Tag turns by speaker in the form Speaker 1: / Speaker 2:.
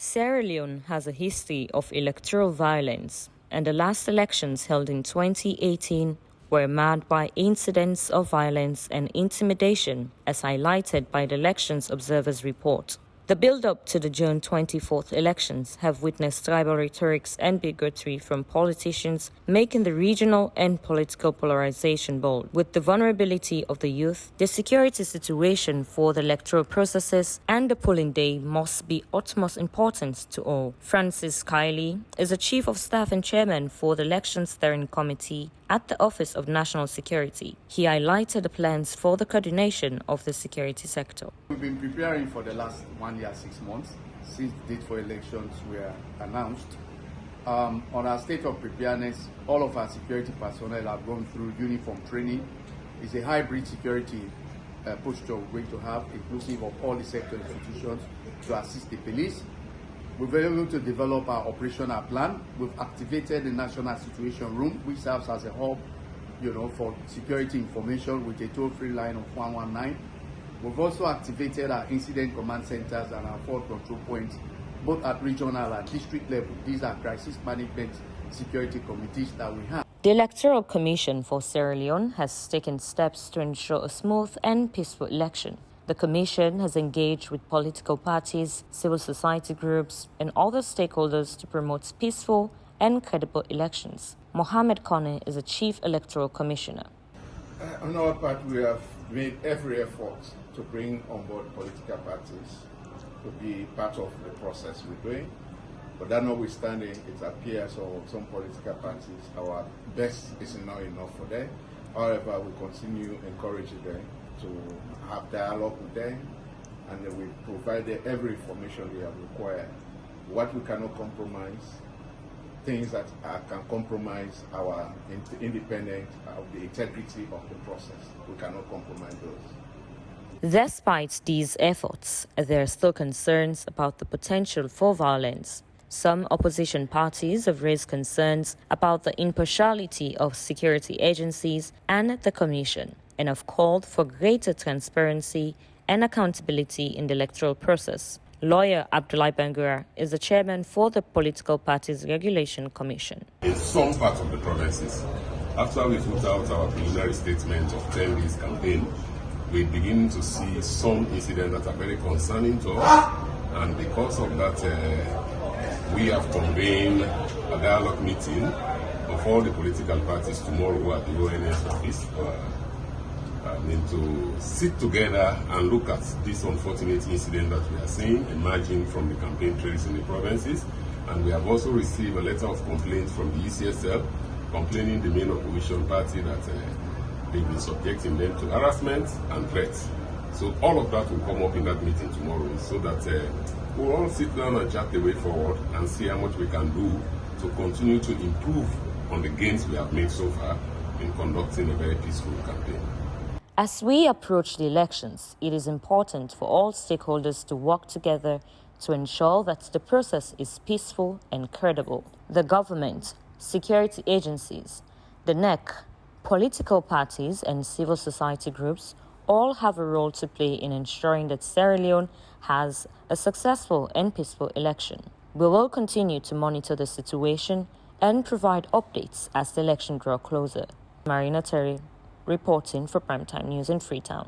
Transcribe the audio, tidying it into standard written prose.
Speaker 1: Sierra Leone has a history of electoral violence, and the last elections held in 2018 were marked by incidents of violence and intimidation, as highlighted by the Elections Observer's report. The build-up to the June 24th elections have witnessed tribal rhetorics and bigotry from politicians, making the regional and political polarization bold. With the vulnerability of the youth, the security situation for the electoral processes and the polling day must be utmost importance to all. Francis Kiley is the Chief of Staff and Chairman for the Elections Steering Committee at the Office of National Security. He highlighted the plans for the coordination of the security sector.
Speaker 2: We've been preparing for the last 1 year, 6 months since the date for elections were announced. On our state of preparedness, all of our security personnel have gone through uniform training. It's a hybrid security posture we're going to have, inclusive of all the sector institutions to assist the police. We've been able to develop our operational plan. We've activated the National Situation Room, which serves as a hub, for security information with a toll-free line of 119. We've also activated our incident command centers and our fault control points, both at regional and district level. These are crisis management security committees that we have.
Speaker 1: The Electoral Commission for Sierra Leone has taken steps to ensure a smooth and peaceful election. The Commission has engaged with political parties, civil society groups, and other stakeholders to promote peaceful and credible elections. Mohammed Kone is a Chief Electoral Commissioner.
Speaker 3: On our part, we have made every effort to bring on board political parties to be part of the process we're doing. But that notwithstanding, it appears for some political parties, our best is not enough for them. However, we continue encouraging them to have dialogue with them, and we provided every information they have required. What we cannot compromise, things that can compromise our independence, the integrity of the process. We cannot compromise those.
Speaker 1: Despite these efforts, there are still concerns about the potential for violence. Some opposition parties have raised concerns about the impartiality of security agencies and the Commission, and have called for greater transparency and accountability in the electoral process. Lawyer Abdullahi Bangura is the chairman for the Political Parties Regulation Commission.
Speaker 4: In some parts of the provinces, after we put out our preliminary statement of 10 days campaign, we begin to see some incidents that are very concerning to us, and because of that, we have convened a dialogue meeting of all the political parties tomorrow at the Leone office. To sit together and look at this unfortunate incident that we are seeing emerging from the campaign trails in the provinces. And we have also received a letter of complaint from the ECSL complaining the main opposition party that they've been subjecting them to harassment and threats. So all of that will come up in that meeting tomorrow, so that we'll all sit down and chat the way forward and see how much we can do to continue to improve on the gains we have made so far in conducting a very peaceful campaign.
Speaker 1: As we approach the elections, it is important for all stakeholders to work together to ensure that the process is peaceful and credible. The government, security agencies, the NEC, political parties, and civil society groups all have a role to play in ensuring that Sierra Leone has a successful and peaceful election. We will continue to monitor the situation and provide updates as the election draws closer. Marina Terry, reporting for Primetime News in Freetown.